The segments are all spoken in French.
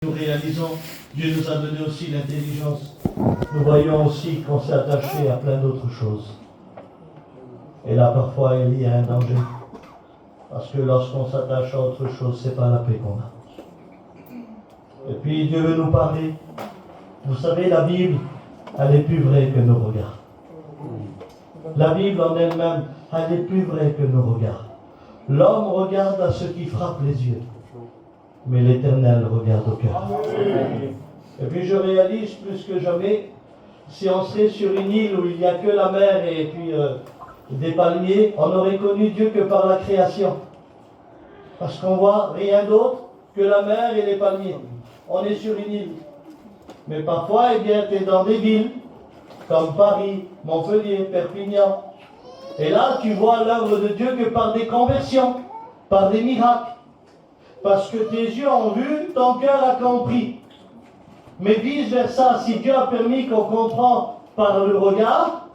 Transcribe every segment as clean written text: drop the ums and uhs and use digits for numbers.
Nous réalisons, Dieu nous a donné aussi l'intelligence. Nous voyons aussi qu'on s'est attaché à plein d'autres choses. Et là, parfois, il y a un danger. Parce que lorsqu'on s'attache à autre chose, c'est pas la paix qu'on a. Et puis, Dieu veut nous parler. Vous savez, la Bible, elle est plus vraie que nos regards. La Bible en elle-même, elle est plus vraie que nos regards. L'homme regarde à ce qui frappe les yeux. Mais l'Éternel regarde au cœur. Et puis je réalise plus que jamais, si on serait sur une île où il n'y a que la mer et puis des palmiers, on n'aurait connu Dieu que par la création. Parce qu'on voit rien d'autre que la mer et les palmiers. On est sur une île. Mais parfois, eh bien, tu es dans des villes, comme Paris, Montpellier, Perpignan. Et là, tu vois l'œuvre de Dieu que par des conversions, par des miracles. Parce que tes yeux ont vu, ton cœur a compris. Mais vice-versa, si Dieu a permis qu'on comprend par le regard,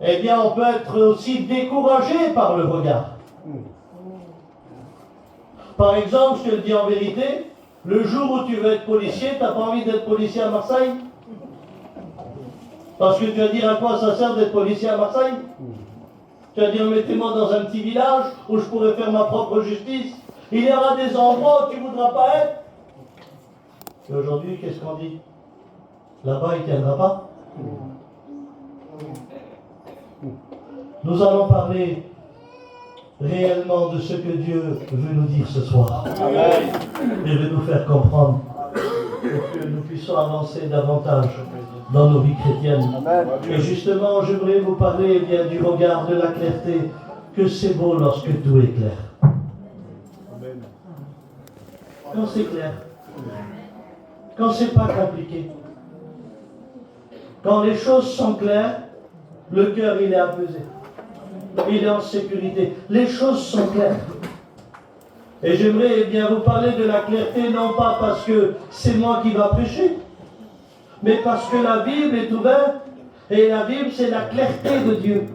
eh bien on peut être aussi découragé par le regard. Par exemple, je te le dis en vérité, le jour où tu veux être policier, tu n'as pas envie d'être policier à Marseille? Parce que tu vas dire à quoi ça sert d'être policier à Marseille? Tu vas dire mettez-moi dans un petit village où je pourrais faire ma propre justice. Il y aura des endroits où tu ne voudras pas être. Et aujourd'hui, qu'est-ce qu'on dit? Là-bas, il ne tiendra pas. Nous allons parler réellement de ce que Dieu veut nous dire ce soir. Amen. Et veut nous faire comprendre pour que nous puissions avancer davantage dans nos vies chrétiennes. Amen. Et justement, j'aimerais vous parler bien du regard, de la clarté, que c'est beau lorsque tout est clair. Quand c'est clair, quand c'est pas compliqué, quand les choses sont claires, le cœur il est apaisé, il est en sécurité, les choses sont claires. Et j'aimerais bien vous parler de la clarté, non pas parce que c'est moi qui va prêcher, mais parce que la Bible est ouverte, et la Bible c'est la clarté de Dieu.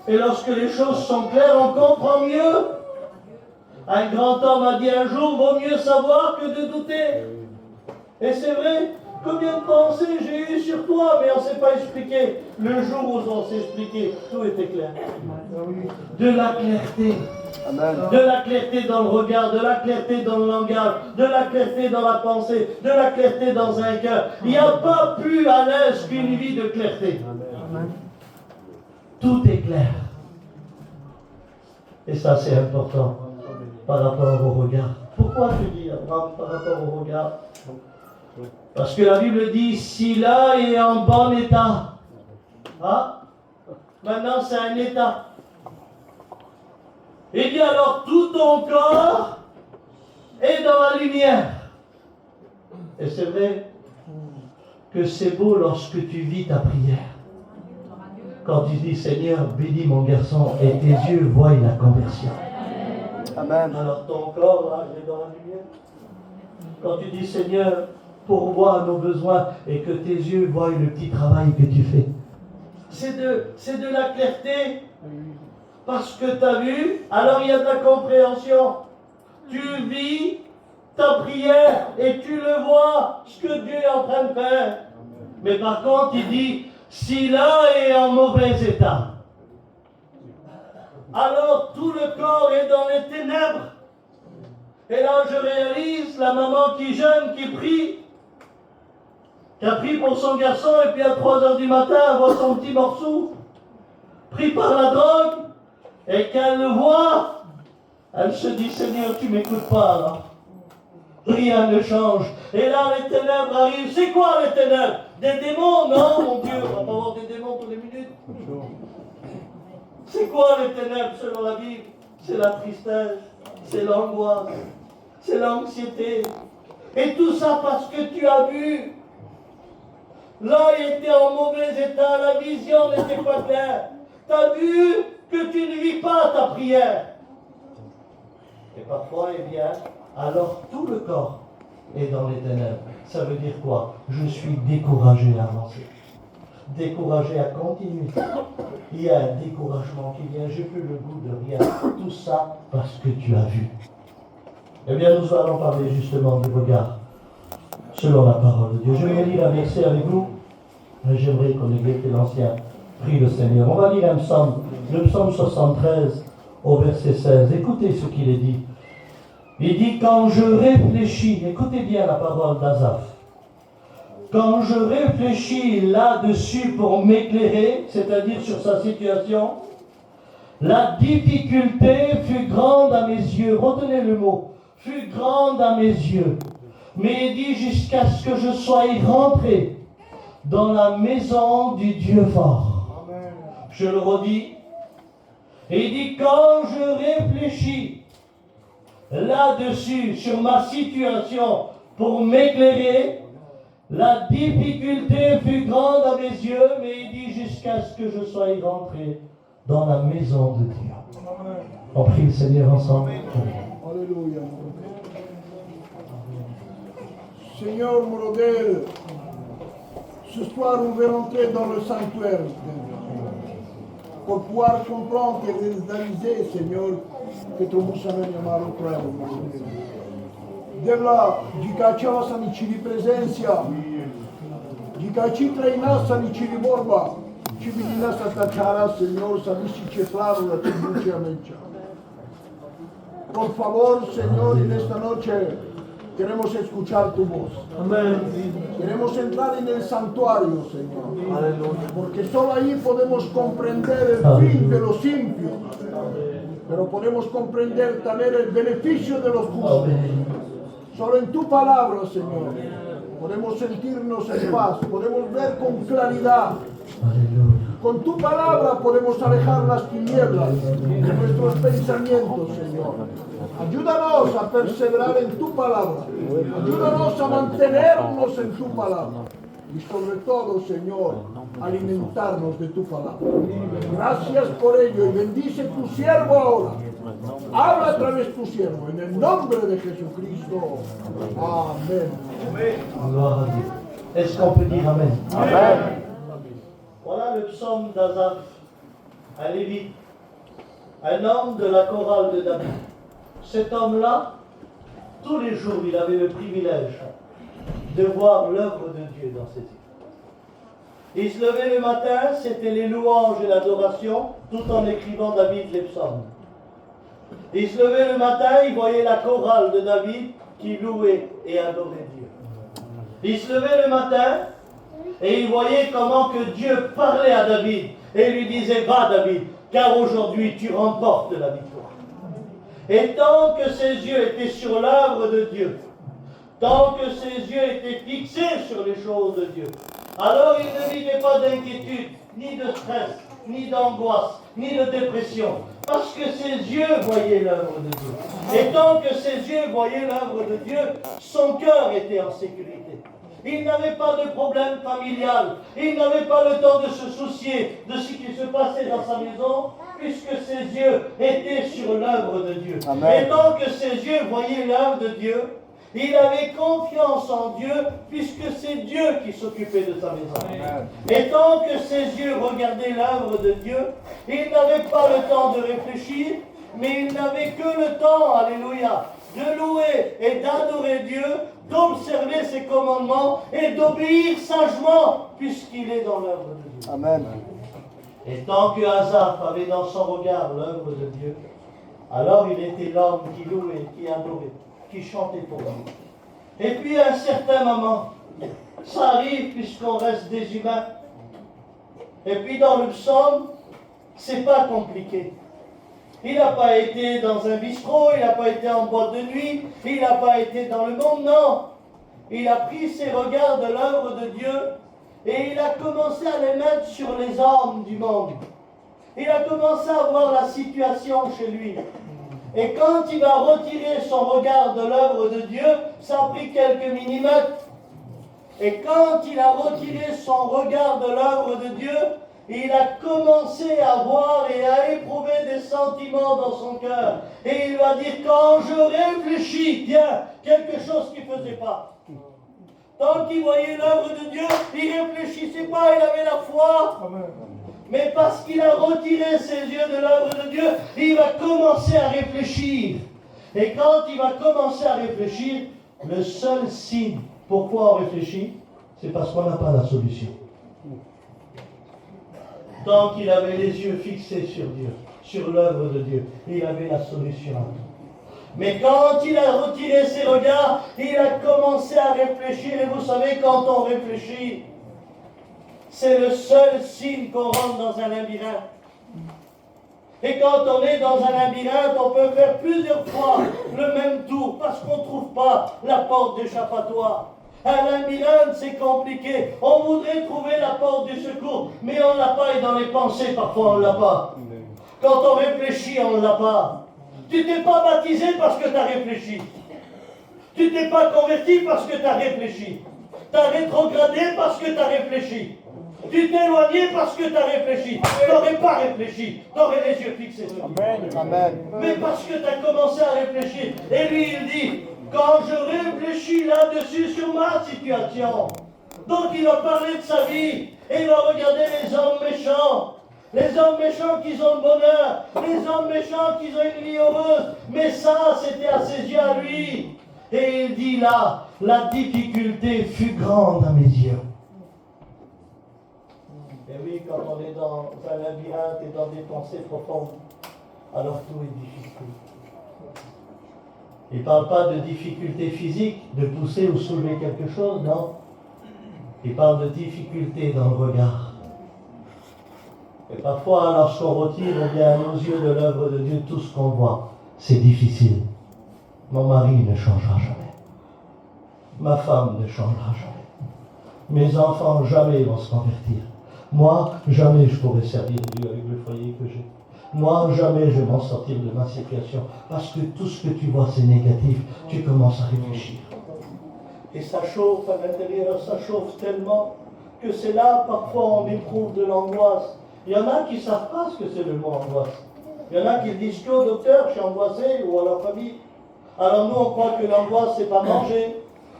Et lorsque les choses sont claires, on comprend mieux. Un grand homme a dit un jour, vaut mieux savoir que de douter. Et c'est vrai, combien de pensées j'ai eues sur toi, mais on ne s'est pas expliqué. Le jour où on s'est expliqué, tout était clair. De la clarté. Amen. De la clarté dans le regard, de la clarté dans le langage, de la clarté dans la pensée, de la clarté dans un cœur. Il n'y a pas plus à l'aise qu'une vie de clarté. Amen. Tout est clair. Et ça, c'est important. Par rapport au regard. Pourquoi tu dis, Abraham, par rapport au regard? Parce que la Bible dit, si là est en bon état, hein? Maintenant c'est un état. Et dit alors tout ton corps est dans la lumière. Et c'est vrai que c'est beau lorsque tu vis ta prière. Quand tu dis, Seigneur, bénis mon garçon, et tes yeux voient la conversion. Amen. Alors ton corps, là, il est dans la lumière. Quand tu dis, Seigneur, pourvois nos besoins et que tes yeux voient le petit travail que tu fais. C'est de la clarté. Parce que tu as vu, alors il y a de la compréhension. Tu vis ta prière et tu le vois, ce que Dieu est en train de faire. Mais par contre, il dit, si l'un est en mauvais état, alors tout le corps est dans les ténèbres. Et là, je réalise la maman qui jeûne, qui prie, qui a pris pour son garçon, et puis à 3h du matin, elle voit son petit morceau, pris par la drogue, et qu'elle le voit, elle se dit, Seigneur, tu ne m'écoutes pas, là. Rien ne change. Et là, les ténèbres arrivent. C'est quoi les ténèbres? Des démons? Non, mon Dieu, on va pas avoir des démons tous les minutes. C'est quoi les ténèbres selon la Bible? C'est la tristesse, c'est l'angoisse, c'est l'anxiété. Et tout ça parce que tu as vu. L'œil était en mauvais état, la vision n'était pas claire. Tu as vu que tu ne vis pas ta prière. Et parfois, eh bien, alors tout le corps est dans les ténèbres. Ça veut dire quoi? Je suis découragé à avancer. Découragé à continuer. Il y a un découragement qui vient, j'ai plus le goût de rien. Tout ça parce que tu as vu. Eh bien, nous allons parler justement du regard selon la parole de Dieu. J'aimerais lire un verset avec vous. J'aimerais qu'on ait que l'ancien prie le Seigneur. On va lire un psaume, le psaume 73 au verset 16. Écoutez ce qu'il est dit. Il dit, quand je réfléchis, écoutez bien la parole d'Asaph. Quand je réfléchis là-dessus pour m'éclairer, c'est-à-dire sur sa situation, la difficulté fut grande à mes yeux. Retenez le mot, fut grande à mes yeux. Mais il dit jusqu'à ce que je sois rentré dans la maison du Dieu fort. Amen. Je le redis. Et il dit, quand je réfléchis là-dessus, sur ma situation, pour m'éclairer, la difficulté fut grande à mes yeux, mais il dit jusqu'à ce que je sois rentré dans la maison de Dieu. Amen. On prie le Seigneur ensemble. Alléluia. Seigneur Morodel, ce soir on veut rentrer dans le sanctuaire pour pouvoir comprendre et réaliser, Seigneur, que tu nous amènes à Marocco. Della Gicaccia Sanicili presenza, Gicaci Traina Sanicili Borba, Civilina Satachara, Señor, Sanici Ceflaro, la Tribucia Mecha. Por favor, Señor, en esta noche queremos escuchar tu voz. Amén. Queremos entrar en el santuario, Señor. Aleluya. Porque solo ahí podemos comprender el fin de los impios. Pero podemos comprender también el beneficio de los justos. Solo en tu palabra, Señor, podemos sentirnos en paz, podemos ver con claridad. Con tu palabra podemos alejar las tinieblas de nuestros pensamientos, Señor. Ayúdanos a perseverar en tu palabra. Ayúdanos a mantenernos en tu palabra. Y sobre todo, Señor, alimentarnos de tu palabra. Gracias por ello y bendice tu siervo ahora. Habla a través de tu siervo, en el nombre de Jesucristo. Amén. Gloire à Dieu. Est-ce qu'on peut dire Amen? Amen. Voilà le psaume d'Asaph, un lévite, un homme de la chorale de David. Cet homme-là, tous les jours, il avait le privilège de voir l'œuvre de Dieu dans ses vies. Il se levait le matin, c'était les louanges et l'adoration, tout en écrivant David les psaumes. Il se levait le matin, il voyait la chorale de David qui louait et adorait Dieu. Il se levait le matin et il voyait comment que Dieu parlait à David et lui disait, va David, car aujourd'hui tu remportes la victoire. Et tant que ses yeux étaient sur l'œuvre de Dieu, tant que ses yeux étaient fixés sur les choses de Dieu, alors il ne vivait pas d'inquiétude, ni de stress, ni d'angoisse, ni de dépression, parce que ses yeux voyaient l'œuvre de Dieu. Et tant que ses yeux voyaient l'œuvre de Dieu, son cœur était en sécurité. Il n'avait pas de problème familial, il n'avait pas le temps de se soucier de ce qui se passait dans sa maison, puisque ses yeux étaient sur l'œuvre de Dieu. Amen. Et tant que ses yeux voyaient l'œuvre de Dieu, il avait confiance en Dieu, puisque c'est Dieu qui s'occupait de sa maison. Amen. Et tant que ses yeux regardaient l'œuvre de Dieu, il n'avait pas le temps de réfléchir, mais il n'avait que le temps, alléluia, de louer et d'adorer Dieu, d'observer ses commandements et d'obéir sagement, puisqu'il est dans l'œuvre de Dieu. Amen. Et tant que Asaph avait dans son regard l'œuvre de Dieu, alors il était l'homme qui louait, qui adorait, qui chantait pour lui. Et puis à un certain moment, ça arrive puisqu'on reste des humains. Et puis dans le psaume, c'est pas compliqué. Il n'a pas été dans un bistrot, il n'a pas été en boîte de nuit, il n'a pas été dans le monde, non. Il a pris ses regards de l'œuvre de Dieu et il a commencé à les mettre sur les hommes du monde. Il a commencé à voir la situation chez lui. Et quand il va retirer son regard de l'œuvre de Dieu, ça a pris quelques millimètres. Et quand il a retiré son regard de l'œuvre de Dieu, il a commencé à voir et à éprouver des sentiments dans son cœur. Et il va dire, quand je réfléchis, tiens, quelque chose qu'il ne faisait pas. Tant qu'il voyait l'œuvre de Dieu, il ne réfléchissait pas, il avait la foi. Amen. Mais parce qu'il a retiré ses yeux de l'œuvre de Dieu, il va commencer à réfléchir. Et quand il va commencer à réfléchir, le seul signe pourquoi on réfléchit, c'est parce qu'on n'a pas la solution. Tant qu'il avait les yeux fixés sur Dieu, sur l'œuvre de Dieu, il avait la solution à tout. Mais quand il a retiré ses regards, il a commencé à réfléchir. Et vous savez, quand on réfléchit, c'est le seul signe qu'on rentre dans un labyrinthe. Et quand on est dans un labyrinthe, on peut faire plusieurs fois le même tour parce qu'on ne trouve pas la porte d'échappatoire. Un labyrinthe, c'est compliqué. On voudrait trouver la porte du secours, mais on ne l'a pas, et dans les pensées, parfois, on ne l'a pas. Quand on réfléchit, on ne l'a pas. Tu t'es pas baptisé parce que tu as réfléchi. Tu t'es pas converti parce que tu as réfléchi. Tu as rétrogradé parce que tu as réfléchi. Tu t'es éloigné parce que tu as réfléchi. Tu n'aurais pas réfléchi. Tu aurais les yeux fixés sur Dieu. Amen. Mais parce que tu as commencé à réfléchir. Et lui, il dit, quand je réfléchis là-dessus sur ma situation. Donc il va parler de sa vie. Et il va regarder les hommes méchants. Les hommes méchants qui ont le bonheur. Les hommes méchants qui ont une vie heureuse. Mais ça, c'était à ses yeux à lui. Et il dit là, la difficulté fut grande à mes yeux. Et oui, quand on est dans un labyrinthe et dans des pensées profondes, alors tout est difficile. Il ne parle pas de difficulté physique, de pousser ou soulever quelque chose, non. Il parle de difficulté dans le regard. Et parfois, lorsqu'on retire bien à nos yeux de l'œuvre de Dieu tout ce qu'on voit, c'est difficile. Mon mari ne changera jamais. Ma femme ne changera jamais. Mes enfants jamais vont se convertir. Moi, jamais je pourrai servir Dieu avec le foyer que j'ai. Moi, jamais je vais m'en sortir de ma situation. Parce que tout ce que tu vois, c'est négatif. Tu commences à réfléchir. Et ça chauffe à l'intérieur, ça chauffe tellement que c'est là, parfois, on éprouve de l'angoisse. Il y en a qui ne savent pas ce que c'est le mot angoisse. Il y en a qui disent que, docteur, je suis angoissé, ou à leur famille. Alors nous, on croit que l'angoisse, c'est pas manger.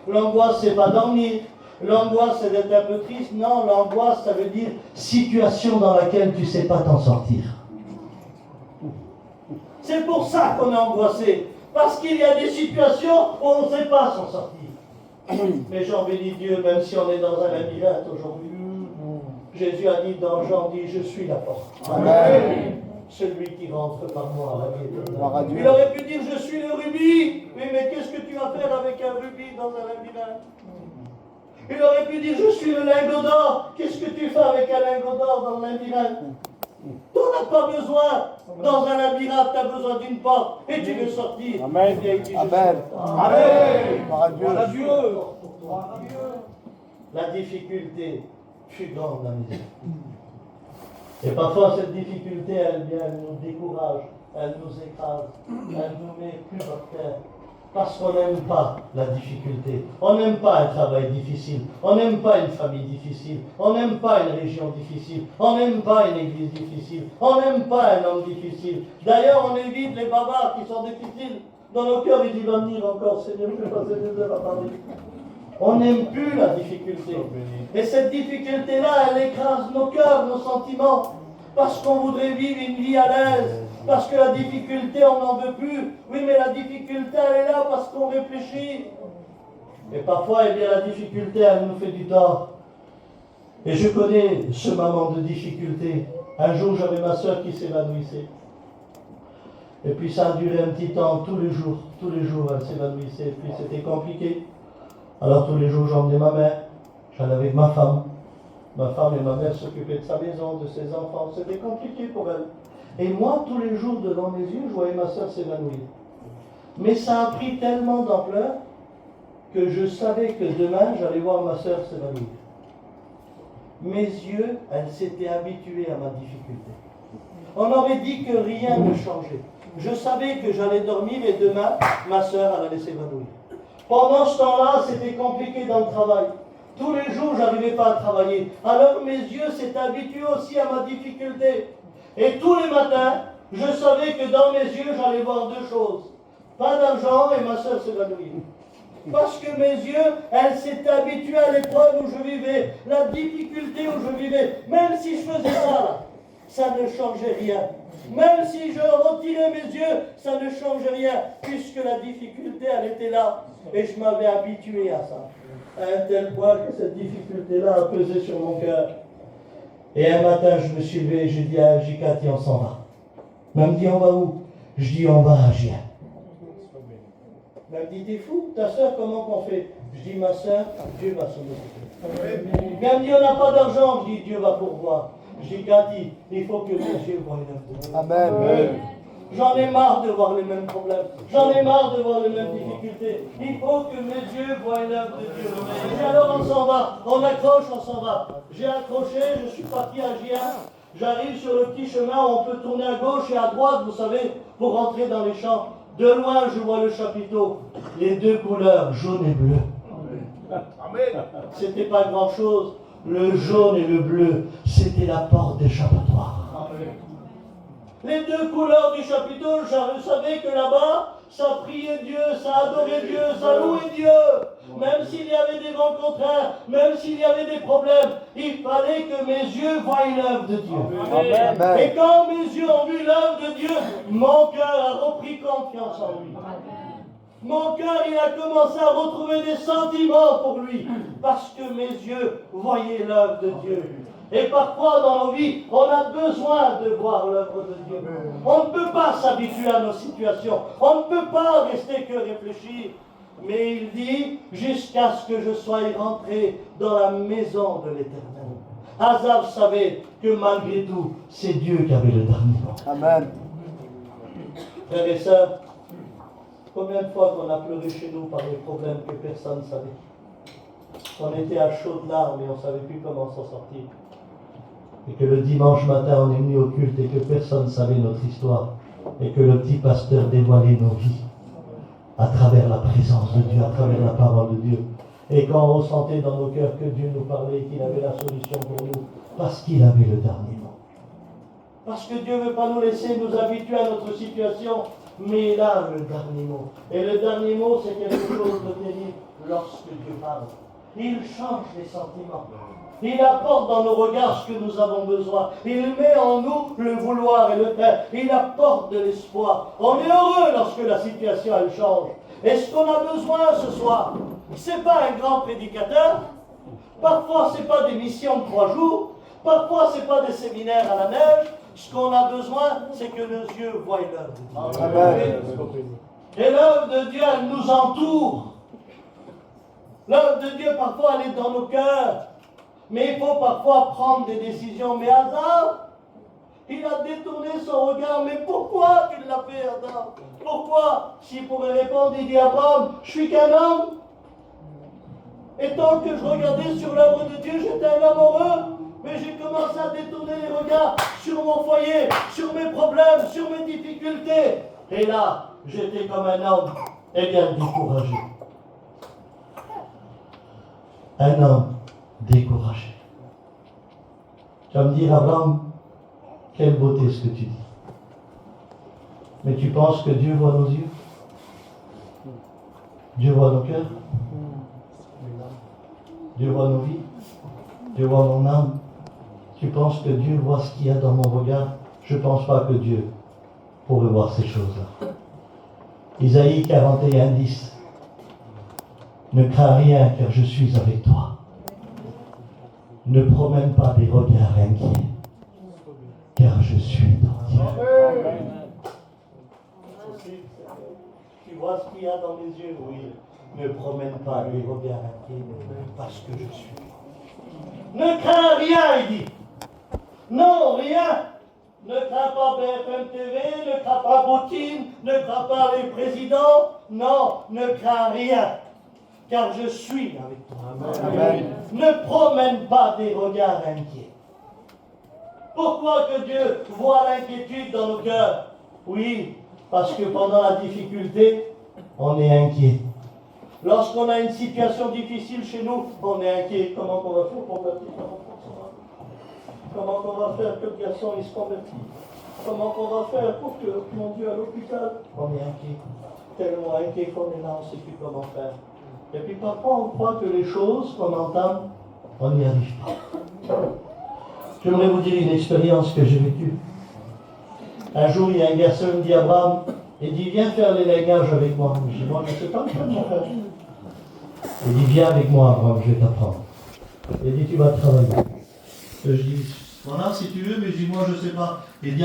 L'angoisse, c'est pas dormir. L'angoisse, c'est d'être un peu triste. Non, l'angoisse, ça veut dire situation dans laquelle tu ne sais pas t'en sortir. C'est pour ça qu'on est angoissé. Parce qu'il y a des situations où on ne sait pas s'en sortir. Mais j'en bénis Dieu, même si on est dans un labyrinthe aujourd'hui. Jésus a dit dans Jean, dit, je suis la porte. Amen. Celui qui rentre par moi à la vie éternelle. Il aurait pu dire, je suis le rubis. Oui, mais qu'est-ce que tu vas faire avec un rubis dans un labyrinthe? Il aurait pu dire, je suis le lingot d'or. Qu'est-ce que tu fais avec un lingot d'or dans le labyrinthe? Tu n'en as pas besoin. Dans un labyrinthe, tu as besoin d'une porte et tu veux sortir. Amen. Amen. Amen. Gloire à Dieu. La difficulté fut grande dans mes yeux. Et parfois, cette difficulté, elle vient, elle nous décourage, elle nous écrase, elle nous met plus par terre. Parce qu'on n'aime pas la difficulté. On n'aime pas un travail difficile. On n'aime pas une famille difficile. On n'aime pas une région difficile. On n'aime pas une église difficile. On n'aime pas un homme difficile. D'ailleurs, on évite les bavards qui sont difficiles. Dans nos cœurs, il dit, va venir encore, Seigneur, je vais passer des heures à parler. On n'aime plus la difficulté. Et cette difficulté-là, elle écrase nos cœurs, nos sentiments. Parce qu'on voudrait vivre une vie à l'aise. Parce que la difficulté, on n'en veut plus. Oui, mais la difficulté, elle est là parce qu'on réfléchit. Et parfois, eh bien, la difficulté, elle nous fait du tort. Et je connais ce moment de difficulté. Un jour, j'avais ma soeur qui s'évanouissait. Et puis ça a duré un petit temps, tous les jours, elle s'évanouissait. Et puis c'était compliqué. Alors tous les jours, j'emmenais ma mère. J'allais avec ma femme. Ma femme et ma mère s'occupaient de sa maison, de ses enfants. C'était compliqué pour elle. Et moi, tous les jours, devant mes yeux, je voyais ma soeur s'évanouir. Mais ça a pris tellement d'ampleur que je savais que demain, j'allais voir ma soeur s'évanouir. Mes yeux, elles s'étaient habituées à ma difficulté. On aurait dit que rien ne changeait. Je savais que j'allais dormir et demain, ma soeur, elle allait s'évanouir. Pendant ce temps-là, c'était compliqué dans le travail. Tous les jours, je n'arrivais pas à travailler. Alors mes yeux s'étaient habitués aussi à ma difficulté. Et tous les matins, je savais que dans mes yeux, j'allais voir deux choses. Pas d'argent et ma soeur s'évanouir. Parce que mes yeux, elles s'étaient habituées à l'épreuve où je vivais, la difficulté où je vivais. Même si je faisais ça, ça ne changeait rien. Même si je retirais mes yeux, ça ne changeait rien, puisque la difficulté, elle était là. Et je m'avais habitué à ça. À un tel point que cette difficulté-là a pesé sur mon cœur. Et un matin, je me suis levé et j'ai dit à J4, on s'en va. Elle me dit, on va où? Je dis, on va à Gien. Elle me dit, t'es fou? Ta soeur, comment qu'on fait? Je dis, ma soeur, Dieu va s'en occuper. Elle me dit, on n'a pas d'argent. Je dis, Dieu va pourvoir. Je dis, Cathy, il faut que Dieu voie l'œuvre. Amen. J'en ai marre de voir les mêmes problèmes. J'en ai marre de voir les mêmes difficultés. Il faut que mes yeux voient l'œuvre de Dieu. Et alors on s'en va. On accroche, on s'en va. J'ai accroché, je suis parti à Gien. J'arrive sur le petit chemin où on peut tourner à gauche et à droite, vous savez, pour rentrer dans les champs. De loin, je vois le chapiteau. Les deux couleurs, jaune et bleu. C'était pas grand-chose. Le jaune et le bleu, c'était la porte d'échappatoire. Les deux couleurs du chapiteau, je savais que là-bas, ça priait Dieu, ça adorait Dieu, ça louait Dieu. Même s'il y avait des vents contraires, même s'il y avait des problèmes, il fallait que mes yeux voient l'œuvre de Dieu. Amen. Et quand mes yeux ont vu l'œuvre de Dieu, mon cœur a repris confiance en lui. Mon cœur, il a commencé à retrouver des sentiments pour lui, parce que mes yeux voyaient l'œuvre de Dieu. Et parfois dans nos vies, on a besoin de voir l'œuvre de Dieu. On ne peut pas s'habituer à nos situations. On ne peut pas rester que réfléchir. Mais il dit, jusqu'à ce que je sois rentré dans la maison de l'Éternel. Asaph savait que malgré tout, c'est Dieu qui avait le dernier mot. Amen. Frères et sœurs, combien de fois qu'on a pleuré chez nous par les problèmes que personne ne savait. On était à chaudes larmes et on ne savait plus comment s'en sortir. Et que le dimanche matin, on est venu au culte et que personne ne savait notre histoire. Et que le petit pasteur dévoilait nos vies à travers la présence de Dieu, à travers la parole de Dieu. Et quand on ressentait dans nos cœurs que Dieu nous parlait et qu'il avait la solution pour nous, parce qu'il avait le dernier mot. Parce que Dieu ne veut pas nous laisser nous habituer à notre situation, mais il a le dernier mot. Et le dernier mot, c'est quelque chose de terrible lorsque Dieu parle. Il change les sentiments. Il apporte dans nos regards ce que nous avons besoin. Il met en nous le vouloir et le faire. Il apporte de l'espoir. On est heureux lorsque la situation elle change. Et ce qu'on a besoin ce soir, c'est pas un grand prédicateur. Parfois, c'est pas des missions de 3 jours. Parfois, c'est pas des séminaires à la neige. Ce qu'on a besoin, c'est que nos yeux voient l'œuvre de Dieu. Amen. Et l'œuvre de Dieu, elle nous entoure. L'œuvre de Dieu, parfois, elle est dans nos cœurs. Mais il faut parfois prendre des décisions. Mais Asaph, il a détourné son regard. Mais pourquoi tu l'as fait, Asaph? Pourquoi? S'il pouvait répondre, il dit à Abraham, je suis qu'un homme. Et tant que je regardais sur l'œuvre de Dieu, j'étais un homme heureux. Mais j'ai commencé à détourner les regards sur mon foyer, sur mes problèmes, sur mes difficultés. Et là, j'étais comme un homme, eh bien découragé. Un homme découragé. Tu vas me dire, Abraham, quelle beauté ce que tu dis. Mais tu penses que Dieu voit nos yeux? Dieu voit nos cœurs? Dieu voit nos vies? Dieu voit mon âme? Tu penses que Dieu voit ce qu'il y a dans mon regard? Je ne pense pas que Dieu pourrait voir ces choses-là. Isaïe 41, 10. Ne crains rien car je suis avec toi. Ne promène pas des regards inquiets car je suis ton Dieu. Tu vois ce qu'il y a dans mes yeux? Oui. Ne promène pas des regards inquiets parce que je suis. Ne crains rien, il dit. Non, rien. Ne crains pas BFM TV, ne crains pas Poutine, ne crains pas les présidents. Non, ne crains rien, car je suis avec toi. Amen. Ne promène pas des regards inquiets. Pourquoi que Dieu voit l'inquiétude dans nos cœurs? Oui, parce que pendant la difficulté, on est inquiet. Lorsqu'on a une situation difficile chez nous, on est inquiet. Comment on va faire pour la petite enfant? Comment on va faire que le garçon il se convertisse? Comment on va faire pour que mon Dieu à l'hôpital? On est inquiet. Tellement inquiet qu'on est là, on ne sait plus comment faire. Et puis parfois on croit que les choses qu'on entame, on n'y arrive pas. J'aimerais vous dire une expérience que j'ai vécue. Un jour, il y a un garçon qui me dit, Abraham, il dit, viens faire les lingages avec moi. Je dis, moi, je ne sais pas faire, mon frère. Il dit, viens avec moi, Abraham, je vais t'apprendre. Il dit, tu vas travailler. Je dis, voilà, si tu veux, mais je dis, moi, je ne sais pas. Il dit,